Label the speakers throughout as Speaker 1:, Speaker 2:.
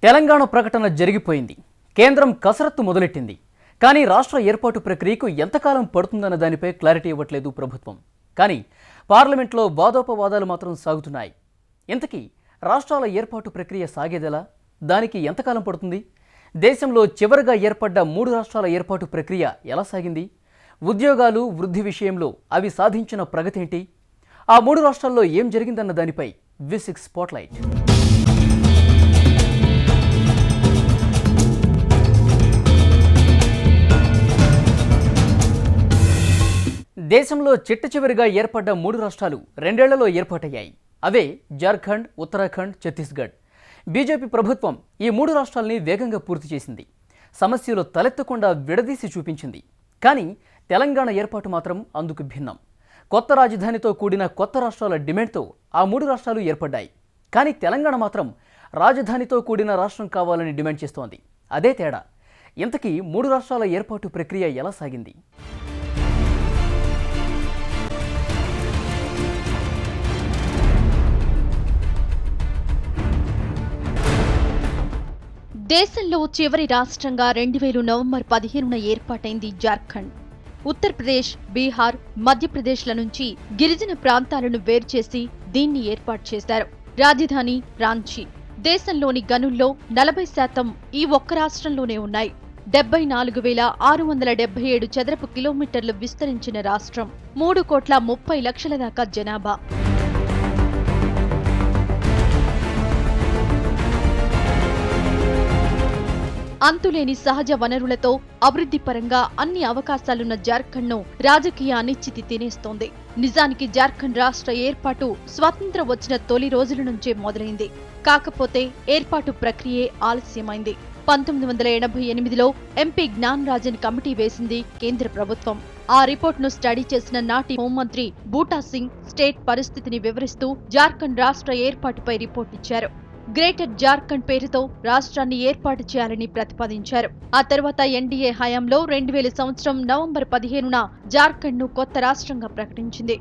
Speaker 1: తెలంగాణ ప్రకటన జరిగిపోయింది. కేంద్రం కసరత్తు మొదలెట్టింది. కానీ రాష్ట్ర ఏర్పాటు ప్రక్రియకు ఎంతకాలం పడుతుందన్న దానిపై క్లారిటీ ఇవ్వట్లేదు ప్రభుత్వం. కానీ పార్లమెంట్లో వాదోపవాదాలు మాత్రం సాగుతున్నాయి. ఇంతకీ రాష్ట్రాల ఏర్పాటు ప్రక్రియ సాగేదెలా? దానికి ఎంతకాలం పడుతుంది? దేశంలో చివరిగా ఏర్పడ్డ 3 రాష్ట్రాల ఏర్పాటు ప్రక్రియ ఎలా సాగింది? ఉద్యోగాలు, వృద్ధి విషయంలో అవి సాధించిన ప్రగతి ఏంటి? ఆ 3 రాష్ట్రాల్లో ఏం జరిగిందన్న దానిపై V6 స్పాట్లైట్. దేశంలో చిట్టచివరిగా ఏర్పడ్డ 3 రాష్ట్రాలు 2 ఏళ్లలో ఏర్పాటయ్యాయి. అవే జార్ఖండ్, ఉత్తరాఖండ్, ఛత్తీస్గఢ్. బీజేపీ ప్రభుత్వం ఈ 3 రాష్ట్రాలని వేగంగా పూర్తి చేసింది. సమస్యలు తలెత్తకుండా విడదీసి చూపించింది. కానీ తెలంగాణ ఏర్పాటు మాత్రం అందుకు భిన్నం. కొత్త రాజధానితో కూడిన కొత్త రాష్ట్రాల డిమాండ్తో ఆ 3 రాష్ట్రాలు ఏర్పడ్డాయి. కానీ తెలంగాణ మాత్రం రాజధానితో కూడిన రాష్ట్రం కావాలని డిమాండ్ చేస్తోంది. అదే తేడా. ఇంతకీ 3 రాష్ట్రాల ఏర్పాటు ప్రక్రియ ఎలా సాగింది?
Speaker 2: దేశంలో చివరి రాష్ట్రంగా 2000 నవంబర్ 15న ఏర్పాటైంది జార్ఖండ్. ఉత్తరప్రదేశ్, బీహార్, మధ్యప్రదేశ్ల నుంచి గిరిజన ప్రాంతాలను వేరుచేసి దీన్ని ఏర్పాటు చేశారు. రాజధాని రాంచీ. దేశంలోని గనుల్లో 40% ఈ ఒక్క రాష్ట్రంలోనే ఉన్నాయి. 74,677 చదరపు కిలోమీటర్లు విస్తరించిన రాష్ట్రం. 3,30,00,000 దాకా జనాభా. అంతులేని సహజ వనరులతో అభివృద్ధి పరంగా అన్ని అవకాశాలున్న జార్ఖండ్ను రాజకీయ అనిశ్చితి తినేస్తోంది. నిజానికి జార్ఖండ్ రాష్ట్ర ఏర్పాటు స్వతంత్రం వచ్చిన తొలి రోజుల నుంచే మొదలైంది. కాకపోతే ఏర్పాటు ప్రక్రియే ఆలస్యమైంది. 1988లో ఎంపీ జ్ఞాన్ రాజన్ కమిటీ వేసింది కేంద్ర ప్రభుత్వం. ఆ రిపోర్ట్ను స్టడీ చేసిన నాటి హోంమంత్రి బూటా సింగ్ స్టేట్ పరిస్థితిని వివరిస్తూ జార్ఖండ్ రాష్ట్ర ఏర్పాటుపై రిపోర్ట్ ఇచ్చారు. గ్రేటర్ జార్ఖండ్ పేరుతో రాష్ట్రాన్ని ఏర్పాటు చేయాలని ప్రతిపాదించారు. ఆ తర్వాత ఎన్డీఏ హయాంలో 2000 సంవత్సరం నవంబర్ 15న జార్ఖండ్ను కొత్త రాష్ట్రంగా ప్రకటించింది.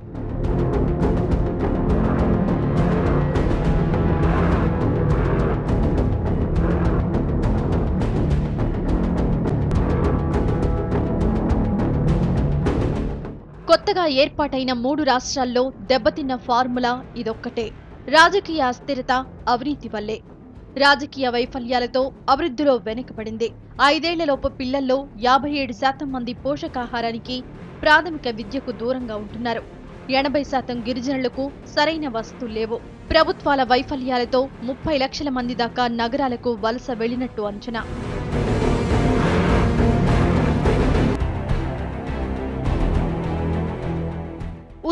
Speaker 2: కొత్తగా ఏర్పాటైన 3 రాష్ట్రాల్లో దెబ్బతిన్న ఫార్ములా ఇదొక్కటే. రాజకీయ అస్థిరత, అవినీతి వల్లే. రాజకీయ వైఫల్యాలతో అభివృద్ధిలో వెనుకబడింది. 5 ఏళ్లలోపు పిల్లల్లో 57% మంది పోషకాహారానికి, ప్రాథమిక విద్యకు దూరంగా ఉంటున్నారు. 80% గిరిజనులకు సరైన వసతులు లేవు. ప్రభుత్వాల వైఫల్యాలతో 30 లక్షల మంది దాకా నగరాలకు వలస వెళ్లినట్టు అంచనా.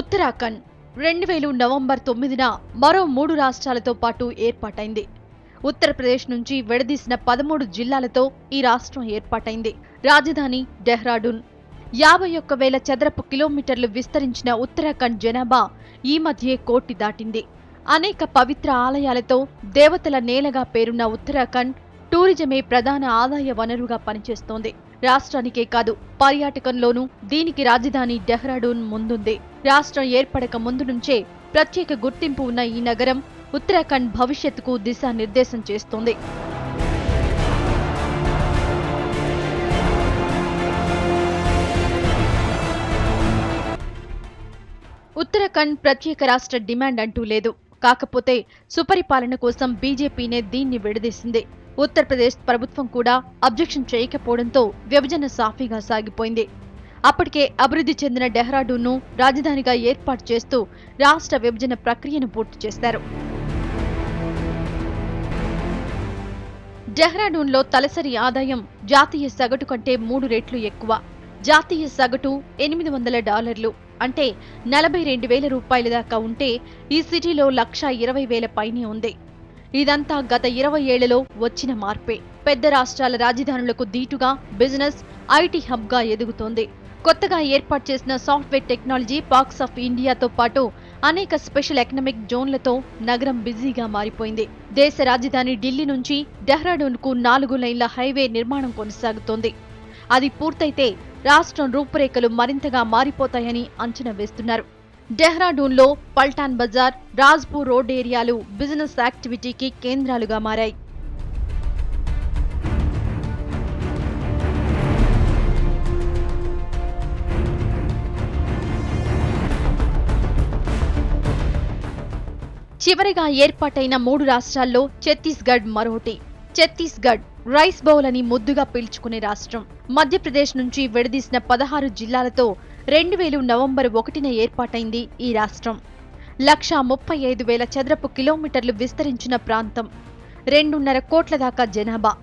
Speaker 2: ఉత్తరాఖండ్ 2000 నవంబర్ 9న మరో 3 రాష్ట్రాలతో పాటు ఏర్పాటైంది. ఉత్తరప్రదేశ్ నుంచి విడదీసిన 13 జిల్లాలతో ఈ రాష్ట్రం ఏర్పాటైంది. రాజధాని డెహ్రాడూన్. 51,000 చదరపు కిలోమీటర్లు విస్తరించిన ఉత్తరాఖండ్ జనాభా ఈ మధ్యే 1 కోటి దాటింది. అనేక పవిత్ర ఆలయాలతో దేవతల నేలగా పేరున్న ఉత్తరాఖండ్ టూరిజమే ప్రధాన ఆదాయ వనరుగా పనిచేస్తోంది. రాష్ట్రానికే కాదు, పర్యాటకంలోనూ దీనికి రాజధాని డెహ్రాడూన్ ముందుంది. రాష్ట్రం ఏర్పడక ముందు నుంచే ప్రత్యేక గుర్తింపు ఉన్న ఈ నగరం ఉత్తరాఖండ్ భవిష్యత్తుకు దిశానిర్దేశం చేస్తోంది. ఉత్తరాఖండ్ ప్రత్యేక రాష్ట్ర డిమాండ్ అంటూ లేదు. కాకపోతే సుపరిపాలన కోసం బీజేపీనే దీన్ని విడదీసింది. ఉత్తరప్రదేశ్ ప్రభుత్వం కూడా అబ్జెక్షన్ చేయకపోవడంతో విభజన సాఫీగా సాగిపోయింది. అప్పటికే అభివృద్ధి చెందిన డెహ్రాడూన్ను రాజధానిగా ఏర్పాటు చేస్తూ రాష్ట్ర విభజన ప్రక్రియను పూర్తి చేశారు. డెహ్రాడూన్లో తలసరి ఆదాయం జాతీయ సగటు కంటే 3 రెట్లు ఎక్కువ. జాతీయ సగటు $800 అంటే 42,000 రూపాయల దాకా ఉంటే ఈ సిటీలో 1,20,000 పైనే ఉంది. ఇదంతా గత 20 ఏళ్లలో వచ్చిన మార్పే. పెద్ద రాష్ట్రాల రాజధానులకు దీటుగా బిజినెస్, ఐటీ హబ్గా ఎదుగుతోంది. కొత్తగా ఏర్పాటు చేసిన సాఫ్ట్వేర్ టెక్నాలజీ పార్క్స్ ఆఫ్ ఇండియాతో పాటు అనేక స్పెషల్ ఎకనామిక్ జోన్లతో నగరం బిజీగా మారిపోయింది. దేశ రాజధాని ఢిల్లీ నుంచి డెహ్రాడూన్కు 4 లైన్ల హైవే నిర్మాణం కొనసాగుతోంది. అది పూర్తయితే రాష్ట్రం రూపురేఖలు మరింతగా మారిపోతాయని అంచనా వేస్తున్నారు. డెహ్రాడూన్లో పల్టాన్ బజార్, రాజ్పూర్ రోడ్ ఏరియాలు బిజినెస్ యాక్టివిటీకి కేంద్రాలుగా మారాయి. చివరిగా ఏర్పాటైన 3 రాష్ట్రాల్లో ఛత్తీస్గఢ్ మరోటి. ఛత్తీస్గఢ్ రైస్ బౌల్ అని ముద్దుగా పిలుచుకునే రాష్ట్రం. మధ్యప్రదేశ్ నుంచి విడదీసిన 16 జిల్లాలతో 2000 నవంబర్ 1న ఏర్పాటైంది ఈ రాష్ట్రం. 1,35,000 చదరపు కిలోమీటర్లు విస్తరించిన ప్రాంతం. 2.5 కోట్ల దాకా జనాభా.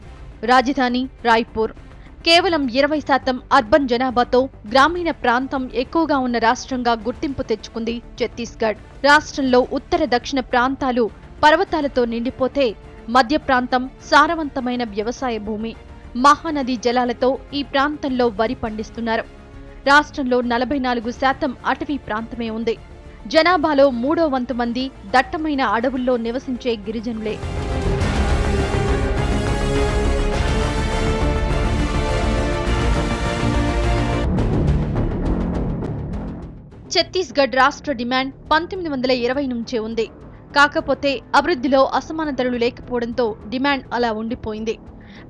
Speaker 2: రాజధాని రాయ్పూర్. కేవలం 20% అర్బన్ జనాభాతో గ్రామీణ ప్రాంతం ఎక్కువగా ఉన్న రాష్ట్రంగా గుర్తింపు తెచ్చుకుంది ఛత్తీస్గఢ్. రాష్ట్రంలో ఉత్తర దక్షిణ ప్రాంతాలు పర్వతాలతో నిండిపోతే మధ్య ప్రాంతం సారవంతమైన వ్యవసాయ భూమి. మహానది జలాలతో ఈ ప్రాంతంలో వరి పండిస్తున్నారు. రాష్ట్రంలో 44% అటవీ ప్రాంతమే ఉంది. జనాభాలో 3వ వంతు మంది దట్టమైన అడవుల్లో నివసించే గిరిజనులే. ఛత్తీస్గఢ్ రాష్ట్ర డిమాండ్ 1920 నుంచే ఉంది. కాకపోతే అభివృద్ధిలో అసమానతలు లేకపోవడంతో డిమాండ్ అలా ఉండిపోయింది.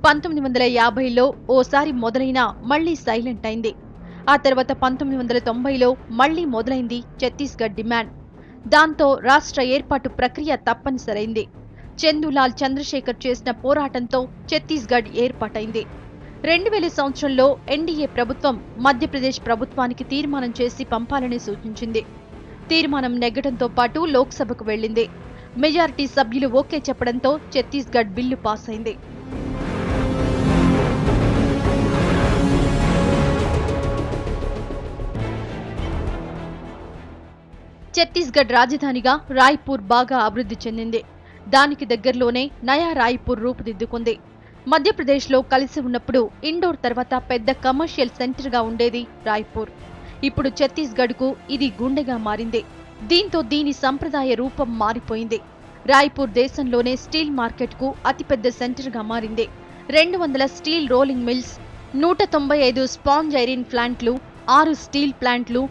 Speaker 2: 1950లో ఓసారి మొదలైనా మళ్లీ సైలెంట్ అయింది. ఆ తర్వాత 1990లో మళ్లీ మొదలైంది ఛత్తీస్గఢ్ డిమాండ్. దాంతో రాష్ట్ర ఏర్పాటు ప్రక్రియ తప్పనిసరైంది. చందులాల్ చంద్రశేఖర్ చేసిన పోరాటంతో ఛత్తీస్గఢ్ ఏర్పాటైంది. 2000 సంవత్సరంలో ఎన్డీఏ ప్రభుత్వం మధ్యప్రదేశ్ ప్రభుత్వానికి తీర్మానం చేసి పంపాలని సూచించింది. తీర్మానం నెగ్గడంతో పాటు లోక్సభకు వెళ్లింది. మెజారిటీ సభ్యులు ఓకే చెప్పడంతో ఛత్తీస్గఢ్ బిల్లు పాస్ అయింది. ఛత్తీస్గఢ్ రాజధానిగా రాయ్పూర్ బాగా అభివృద్ధి చెందింది. దానికి దగ్గరలోనే నయా రాయ్పూర్ రూపుదిద్దుకుంది. మధ్యప్రదేశ్లో కలిసి ఉన్నప్పుడు ఇండోర్ తర్వాత పెద్ద కమర్షియల్ సెంటర్గా ఉండేది రాయ్పూర్. ఇప్పుడు ఛత్తీస్గఢ్కు ఇది గుండెగా మారింది. దీంతో దీని సంప్రదాయ రూపం మారిపోయింది. రాయ్పూర్ దేశంలోనే స్టీల్ మార్కెట్కు అతిపెద్ద సెంటర్గా మారింది. 200 steel rolling mills, 195 sponge iron ప్లాంట్లు, 6 స్టీల్ ప్లాంట్లు,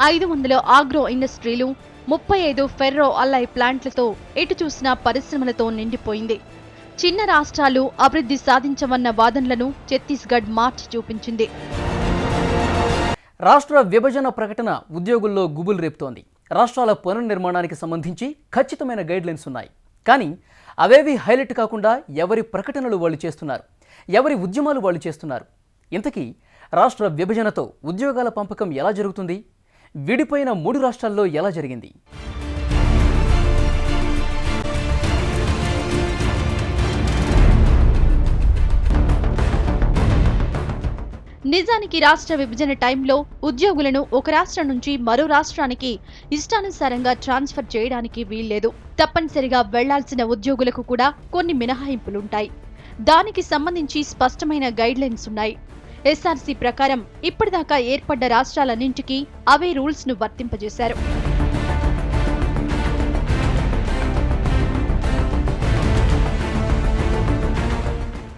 Speaker 2: 500 ఆగ్రో ఇండస్ట్రీలు, 35 ఫెర్రో అల్లై ప్లాంట్లతో ఎటు చూసినా పరిశ్రమలతో నిండిపోయింది. చిన్న రాష్ట్రాలు అభివృద్ధి సాధించవన్న వాదనలను ఛత్తీస్గఢ్ మార్చి చూపించింది.
Speaker 1: రాష్ట్ర విభజన ప్రకటన ఉద్యోగుల్లో గుబులు రేపుతోంది. రాష్ట్రాల పునర్నిర్మాణానికి సంబంధించి ఖచ్చితమైన గైడ్లైన్స్ ఉన్నాయి. కానీ అవేవి హైలైట్ కాకుండా ఎవరి ప్రకటనలు వాళ్ళు చేస్తున్నారు, ఎవరి ఉద్యమాలు వాళ్ళు చేస్తున్నారు. ఇంతకీ రాష్ట్ర విభజనతో ఉద్యోగాల పంపకం ఎలా జరుగుతుంది? విడిపోయిన 3 రాష్ట్రాల్లో ఎలా జరిగింది?
Speaker 2: నిజానికి రాష్ట్ర విభజన టైంలో ఉద్యోగులను ఒక రాష్ట్రం నుంచి మరో రాష్ట్రానికి ఇష్టానుసారంగా ట్రాన్స్ఫర్ చేయడానికి వీల్లేదు. తప్పనిసరిగా వెళ్లాల్సిన ఉద్యోగులకు కూడా కొన్ని మినహాయింపులుంటాయి. దానికి సంబంధించి స్పష్టమైన గైడ్లైన్స్ ఉన్నాయి. ఎస్ఆర్సీ ప్రకారం ఇప్పటిదాకా ఏర్పడ్డ రాష్ట్రాలన్నింటికీ అవే రూల్స్ ను వర్తింపజేశారు.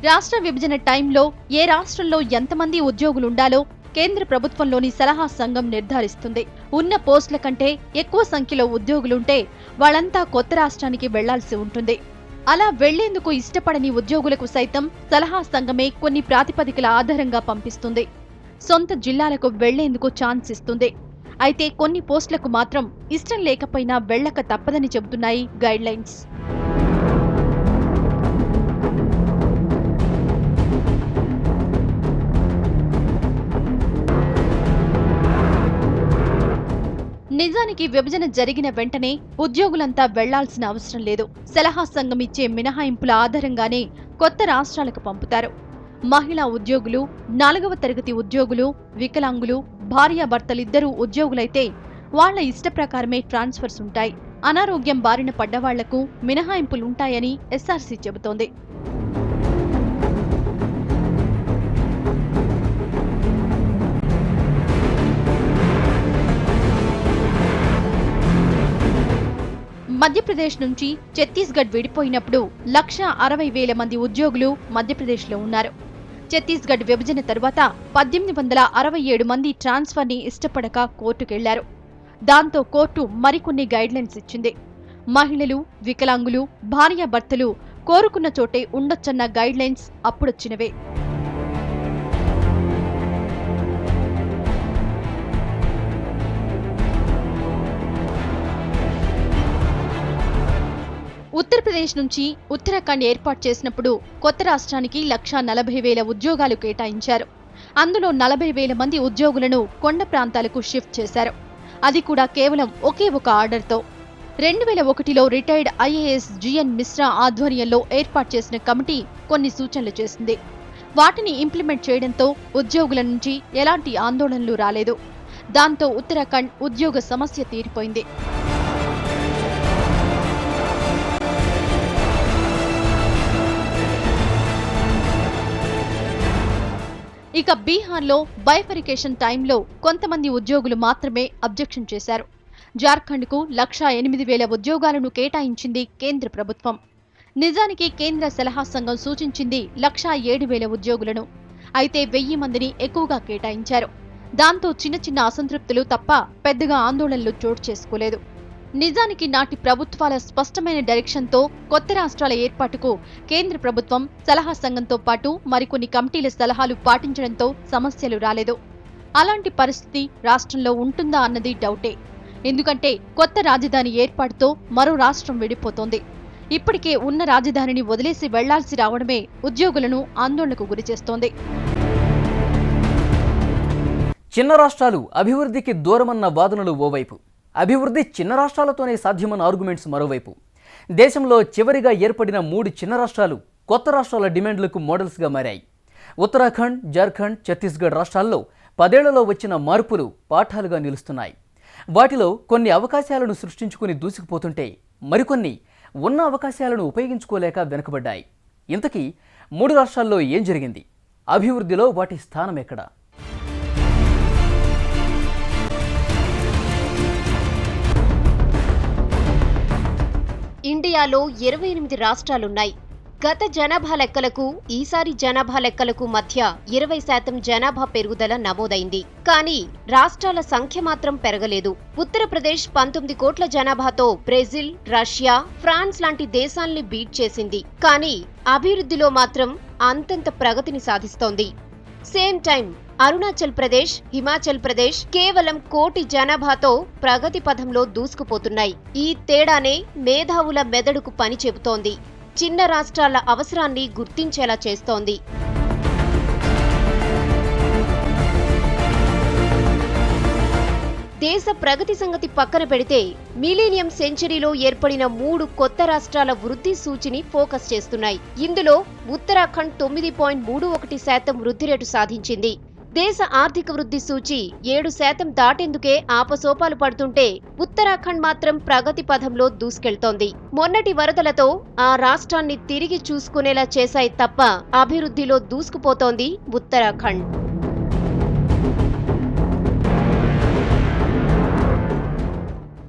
Speaker 2: రాష్ట్ర విభజన టైంలో ఏ రాష్ట్రంలో ఎంతమంది ఉద్యోగులుండాలో కేంద్ర ప్రభుత్వంలోని సలహా సంఘం నిర్ధారిస్తుంది. ఉన్న పోస్టుల కంటే ఎక్కువ సంఖ్యలో ఉద్యోగులుంటే వాళ్ళంతా కొత్త రాష్ట్రానికి వెళ్లాల్సి ఉంటుంది. అలా వెళ్లేందుకు ఇష్టపడని ఉద్యోగులకు సైతం సలహా సంఘమే కొన్ని ప్రాతిపదికల ఆధారంగా పంపిస్తుంది. సొంత జిల్లాలకు వెళ్లేందుకు ఛాన్స్ ఇస్తుంది. అయితే కొన్ని పోస్టులకు మాత్రం ఇష్టం లేకపోయినా వెళ్లక తప్పదని చెబుతున్నాయి గైడ్లైన్స్. నిజానికి విభజన జరిగిన వెంటనే ఉద్యోగులంతా వెళ్లాల్సిన అవసరం లేదు. సలహా సంఘం ఇచ్చే మినహాయింపుల ఆధారంగానే కొత్త రాష్ట్రాలకు పంపుతారు. మహిళా ఉద్యోగులు, 4వ తరగతి ఉద్యోగులు, వికలాంగులు, భార్యాభర్తలిద్దరూ ఉద్యోగులైతే వాళ్ల ఇష్ట ప్రకారమే ట్రాన్స్ఫర్స్ ఉంటాయి. అనారోగ్యం బారిన పడ్డవాళ్లకు మినహాయింపులుంటాయని ఎస్ఆర్సీ చెబుతోంది. మధ్యప్రదేశ్ నుంచి ఛత్తీస్గఢ్ విడిపోయినప్పుడు 1,60,000 మంది ఉద్యోగులు మధ్యప్రదేశ్లో ఉన్నారు. ఛత్తీస్గఢ్ విభజన తరువాత 1,867 మంది ట్రాన్స్ఫర్ని ఇష్టపడక కోర్టుకెళ్లారు. దాంతో కోర్టు మరికొన్ని గైడ్లైన్స్ ఇచ్చింది. మహిళలు, వికలాంగులు, భార్యాభర్తలు కోరుకున్న చోటే ఉండొచ్చన్న గైడ్లైన్స్ అప్పుడొచ్చినవే. ఉత్తరప్రదేశ్ నుంచి ఉత్తరాఖండ్ ఏర్పాటు చేసినప్పుడు కొత్త రాష్ట్రానికి 1,40,000 ఉద్యోగాలు కేటాయించారు. అందులో 40,000 మంది ఉద్యోగులను కొండ ప్రాంతాలకు షిఫ్ట్ చేశారు. అది కూడా కేవలం ఒకే ఒక ఆర్డర్తో. 2001లో రిటైర్డ్ ఐఏఎస్ జిఎన్ మిశ్రా ఆధ్వర్యంలో ఏర్పాటు చేసిన కమిటీ కొన్ని సూచనలు చేసింది. వాటిని ఇంప్లిమెంట్ చేయడంతో ఉద్యోగుల నుంచి ఎలాంటి ఆందోళనలు రాలేదు. దాంతో ఉత్తరాఖండ్ ఉద్యోగ సమస్య తీరిపోయింది. ఇక బీహార్లో బైఫరికేషన్ టైంలో కొంతమంది ఉద్యోగులు మాత్రమే అబ్జెక్షన్ చేశారు. జార్ఖండ్కు 1,08,000 ఉద్యోగాలను కేటాయించింది కేంద్ర ప్రభుత్వం. నిజానికి కేంద్ర సలహా సంఘం సూచించింది 1,07,000 ఉద్యోగులను. అయితే 1,000 మందిని ఎక్కువగా కేటాయించారు. దాంతో చిన్న చిన్న అసంతృప్తులు తప్ప పెద్దగా ఆందోళనలు చోటు చేసుకోలేదు. నిజానికి నాటి ప్రభుత్వాల స్పష్టమైన డైరెక్షన్తో కొత్త రాష్ట్రాల ఏర్పాటుకు కేంద్ర ప్రభుత్వం సలహా సంఘంతో పాటు మరికొన్ని కమిటీల సలహాలు పాటించడంతో సమస్యలు రాలేదు. అలాంటి పరిస్థితి రాష్ట్రంలో ఉంటుందా అన్నది డౌటే. ఎందుకంటే కొత్త రాజధాని ఏర్పాటుతో మరో రాష్ట్రం విడిపోతోంది. ఇప్పటికే ఉన్న రాజధానిని వదిలేసి వెళ్లాల్సి రావడమే ఉద్యోగులను ఆందోళనకు గురిచేస్తోంది.
Speaker 1: చిన్న రాష్ట్రాలు అభివృద్ధికి దూరమన్న వాదనలు ఓవైపు, అభివృద్ధి చిన్న రాష్ట్రాలతోనే సాధ్యమన్న ఆర్గ్యుమెంట్స్ మరోవైపు. దేశంలో చివరిగా ఏర్పడిన 3 చిన్న రాష్ట్రాలు కొత్త రాష్ట్రాల డిమాండ్లకు మోడల్స్గా మారాయి. ఉత్తరాఖండ్, జార్ఖండ్, ఛత్తీస్గఢ్ రాష్ట్రాల్లో 10 ఏళ్లలో వచ్చిన మార్పులు పాఠాలుగా నిలుస్తున్నాయి. వాటిలో కొన్ని అవకాశాలను సృష్టించుకుని దూసుకుపోతుంటే మరికొన్ని ఉన్న అవకాశాలను ఉపయోగించుకోలేక వెనుకబడ్డాయి. ఇంతకీ 3 రాష్ట్రాల్లో ఏం జరిగింది? అభివృద్ధిలో వాటి స్థానం ఎక్కడ?
Speaker 3: ఇండియాలో 28 రాష్ట్రాలున్నాయి. గత జనాభా లెక్కలకు ఈసారి జనాభా లెక్కలకు మధ్య 20% జనాభా పెరుగుదల నమోదైంది. కానీ రాష్ట్రాల సంఖ్య మాత్రం పెరగలేదు. ఉత్తరప్రదేశ్ 19 కోట్ల జనాభాతో బ్రెజిల్, రష్యా, ఫ్రాన్స్ లాంటి దేశాల్ని బీట్ చేసింది. కానీ అభివృద్ధిలో మాత్రం అంతంత ప్రగతిని సాధిస్తోంది. సేమ్ టైం అరుణాచల్ ప్రదేశ్, హిమాచల్ ప్రదేశ్ కేవలం 1 కోటి జనాభాతో ప్రగతి పథంలో దూసుకుపోతున్నాయి. ఈ తేడానే మేధావుల మెదడుకు పని చెబుతోంది. చిన్న రాష్ట్రాల అవసరాన్ని గుర్తించేలా చేస్తోంది. దేశ ప్రగతి సంగతి పక్కన పెడితే మిలీనియం సెంచరీలో ఏర్పడిన 3 కొత్త రాష్ట్రాల వృద్ధి సూచిని ఫోకస్ చేస్తున్నాయి. ఇందులో ఉత్తరాఖండ్ 9.31% వృద్ధి రేటు సాధించింది. దేశ ఆర్థిక వృద్ధి సూచి 7% దాటేందుకే ఆపసోపాలు పడుతుంటే ఉత్తరాఖండ్ మాత్రం ప్రగతి పథంలో దూసుకెళ్తోంది. మొన్నటి వరదలతో ఆ రాష్ట్రాన్ని తిరిగి చూసుకునేలా చేశాయి తప్ప అభివృద్ధిలో దూసుకుపోతోంది ఉత్తరాఖండ్.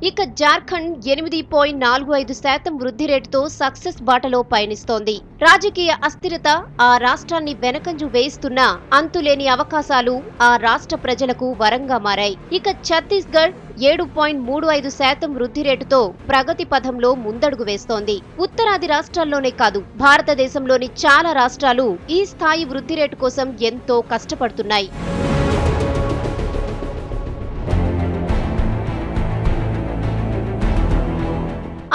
Speaker 3: ఇక జార్ఖండ్ 8.45% వృద్ధి రేటుతో సక్సెస్ బాటలో పయనిస్తోంది. రాజకీయ అస్థిరత ఆ రాష్ట్రాన్ని వెనకంజు వేయిస్తున్నా అంతులేని అవకాశాలు ఆ రాష్ట్ర ప్రజలకు వరంగా మారాయి. ఇక ఛత్తీస్గఢ్ 7.35% వృద్ధి రేటుతో ప్రగతి పథంలో ముందడుగు వేస్తోంది. ఉత్తరాది రాష్ట్రాల్లోనే కాదు, భారతదేశంలోని చాలా రాష్ట్రాలు ఈ స్థాయి వృద్ధి రేటు కోసం ఎంతో కష్టపడుతున్నాయి.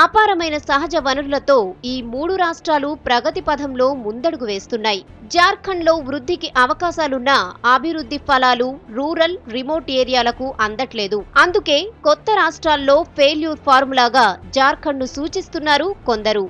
Speaker 3: అపారమైన సహజ వనరులతో ఈ 3 రాష్ట్రాలు ప్రగతి పథంలో ముందడుగు వేస్తున్నాయి. జార్ఖండ్లో వృద్ధికి అవకాశాలున్నా అభివృద్ధి ఫలాలు రూరల్, రిమోట్ ఏరియాలకు అందట్లేదు. అందుకే కొత్త రాష్ట్రాల్లో ఫెయిల్యూర్ ఫార్ములాగా జార్ఖండ్ను సూచిస్తున్నారు కొందరు.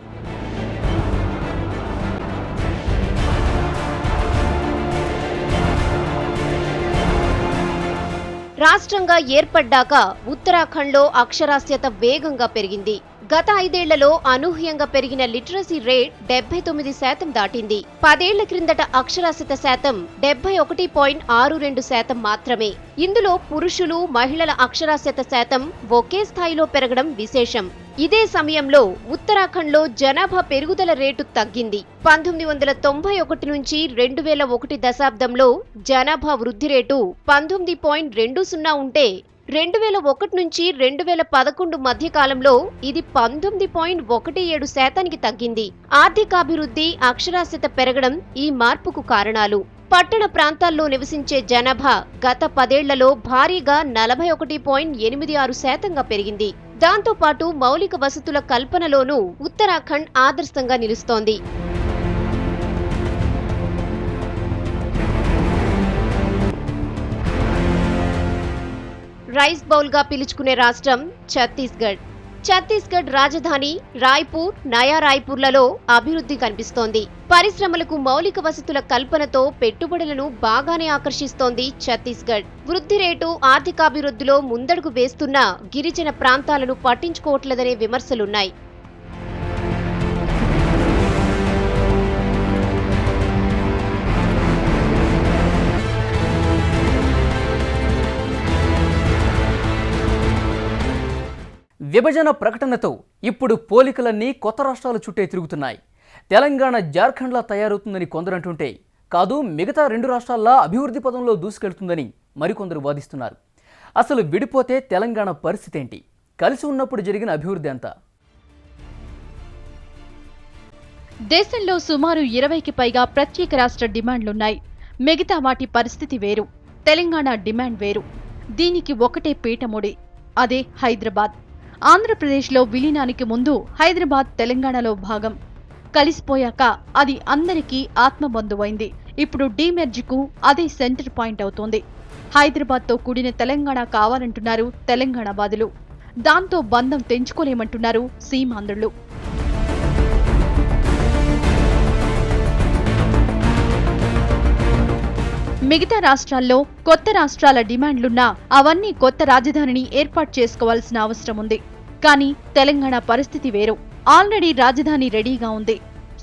Speaker 3: రాష్ట్రంగా ఏర్పడ్డాక ఉత్తరాఖండ్లో అక్షరాస్యత వేగంగా పెరిగింది. గత 5 ఏళ్లలో అనూహ్యంగా పెరిగిన లిటరసీ రేట్ 79% దాటింది. 10 ఏళ్ల క్రిందట అక్షరాస్యత శాతం 71.62% మాత్రమే. ఇందులో పురుషులు, మహిళల అక్షరాస్యత శాతం ఒకే స్థాయిలో పెరగడం విశేషం. ఇదే సమయంలో ఉత్తరాఖండ్లో జనాభా పెరుగుదల రేటు తగ్గింది. 1991 నుంచి 2001 దశాబ్దంలో జనాభా వృద్ధి రేటు 19.20 ఉంటే 2001 నుంచి 2011 మధ్య కాలంలో ఇది 19.17% తగ్గింది. ఆర్థికాభివృద్ధి, అక్షరాస్యత పెరగడం ఈ మార్పుకు కారణాలు. పట్టణ ప్రాంతాల్లో నివసించే జనాభా గత 10 ఏళ్లలో భారీగా 41.86% పెరిగింది. దాంతోపాటు మౌలిక వసతుల కల్పనలోనూ ఉత్తరాఖండ్ ఆదర్శంగా నిలుస్తోంది. రైస్ బౌల్ గా పిలుచుకునే రాష్ట్రం ఛత్తీస్గఢ్. ఛత్తీస్గఢ్ రాజధాని రాయ్పూర్, నయా రాయ్పూర్లలో అభివృద్ధి కనిపిస్తోంది. పరిశ్రమలకు మౌలిక వసతుల కల్పనతో పెట్టుబడులను బాగానే ఆకర్షిస్తోంది ఛత్తీస్గఢ్. వృద్ధి రేటు ఆర్థికాభివృద్ధిలో ముందడుగు వేస్తున్నా గిరిజన ప్రాంతాలను పట్టించుకోవట్లేదనే విమర్శలున్నాయి.
Speaker 1: విభజన ప్రకటనతో ఇప్పుడు పోలికలన్నీ కొత్త రాష్ట్రాల చుట్టే తిరుగుతున్నాయి. తెలంగాణ జార్ఖండ్లా తయారవుతుందని కొందరంటుంటే, కాదు మిగతా 2 రాష్ట్రాల్లా అభివృద్ధి పదంలో దూసుకెళ్తుందని మరికొందరు వాదిస్తున్నారు. అసలు విడిపోతే తెలంగాణ పరిస్థితి ఏంటి? కలిసి ఉన్నప్పుడు జరిగిన అభివృద్ధి అంతా?
Speaker 2: దేశంలో సుమారు 20కి పైగా ప్రత్యేక రాష్ట్ర డిమాండ్లున్నాయి. మిగతా వాటి పరిస్థితి వేరు. తెలంగాణ డిమాండ్ వేరు. దీనికి ఒకటే పీఠముడి, అదే హైదరాబాద్. ఆంధ్రప్రదేశ్లో విలీనానికి ముందు హైదరాబాద్ తెలంగాణలో భాగం. కలిసిపోయాక అది అందరికీ ఆత్మబంధువైంది. ఇప్పుడు డీమెర్జ్కు అదే సెంటర్ పాయింట్ అవుతోంది. హైదరాబాద్తో కూడిన తెలంగాణ కావాలంటున్నారు తెలంగాణవాదులు. దాంతో బంధం తెంచుకోలేమంటున్నారు సీమాంధ్రులు. మిగతా రాష్ట్రాల్లో కొత్త రాష్ట్రాల డిమాండ్లున్నా అవన్నీ కొత్త రాజధానిని ఏర్పాటు చేసుకోవాల్సిన అవసరం ఉంది. కానీ తెలంగాణ పరిస్థితి వేరు. ఆల్రెడీ రాజధాని రెడీగా ఉంది.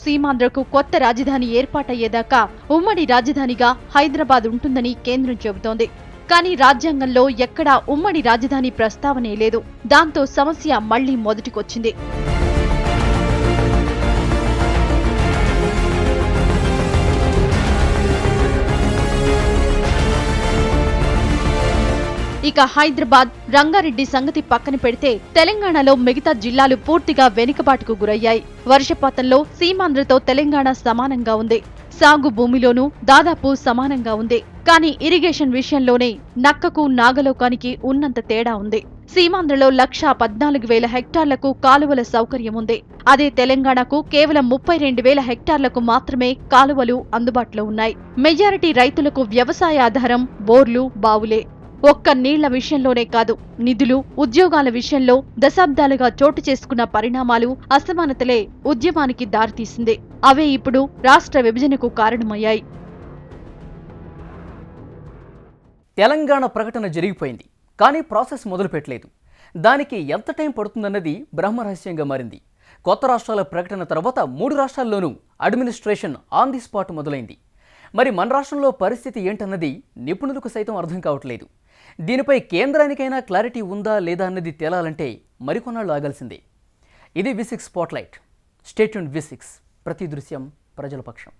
Speaker 2: సీమాంధ్రకు కొత్త రాజధాని ఏర్పాటయ్యేదాకా ఉమ్మడి రాజధానిగా హైదరాబాద్ ఉంటుందని కేంద్రం చెబుతోంది. కానీ రాజ్యాంగంలో ఎక్కడా ఉమ్మడి రాజధాని ప్రస్తావనే లేదు. దాంతో సమస్య మళ్లీ మొదటికొచ్చింది. ఇక హైదరాబాద్, రంగారెడ్డి సంగతి పక్కన పెడితే తెలంగాణలో మిగతా జిల్లాలు పూర్తిగా వెనుకబాటుకు గురయ్యాయి. వర్షపాతంలో సీమాంధ్రతో తెలంగాణ సమానంగా ఉంది. సాగు భూమిలోనూ దాదాపు సమానంగా ఉంది. కానీ ఇరిగేషన్ విషయంలోనే నక్కకు నాగలోకానికి ఉన్నంత తేడా ఉంది. సీమాంధ్రలో 1,14,000 హెక్టార్లకు కాలువల సౌకర్యం ఉంది. అదే తెలంగాణకు కేవలం 32,000 హెక్టార్లకు మాత్రమే కాలువలు అందుబాటులో ఉన్నాయి. మెజారిటీ రైతులకు వ్యవసాయ ఆధారం బోర్లు, బావులే. ఒక్క నీళ్ల విషయంలోనే కాదు, నిధులు, ఉద్యోగాల విషయంలో దశాబ్దాలుగా చోటు చేసుకున్న పరిణామాలు, అసమానతలే ఉద్యమానికి దారితీసింది. అవే ఇప్పుడు రాష్ట్ర విభజనకు కారణమయ్యాయి.
Speaker 1: తెలంగాణ ప్రకటన జరిగిపోయింది, కానీ ప్రాసెస్ మొదలుపెట్టలేదు. దానికి ఎంత టైం పడుతుందన్నది బ్రహ్మరహస్యంగా మారింది. కొత్త రాష్ట్రాల ప్రకటన తర్వాత 3 రాష్ట్రాల్లోనూ అడ్మినిస్ట్రేషన్ ఆన్ ది స్పాట్ మొదలైంది. మరి మన రాష్ట్రంలో పరిస్థితి ఏంటన్నది నిపుణులకు సైతం అర్థం కావట్లేదు. దీనిపై కేంద్రానికైనా క్లారిటీ ఉందా లేదా అన్నది తేలాలంటే మరికొన్నాళ్ళు ఆగాల్సిందే. ఇది V6 spotlight. Stay tuned. V6 ప్రతి దృశ్యం ప్రజల పక్షం.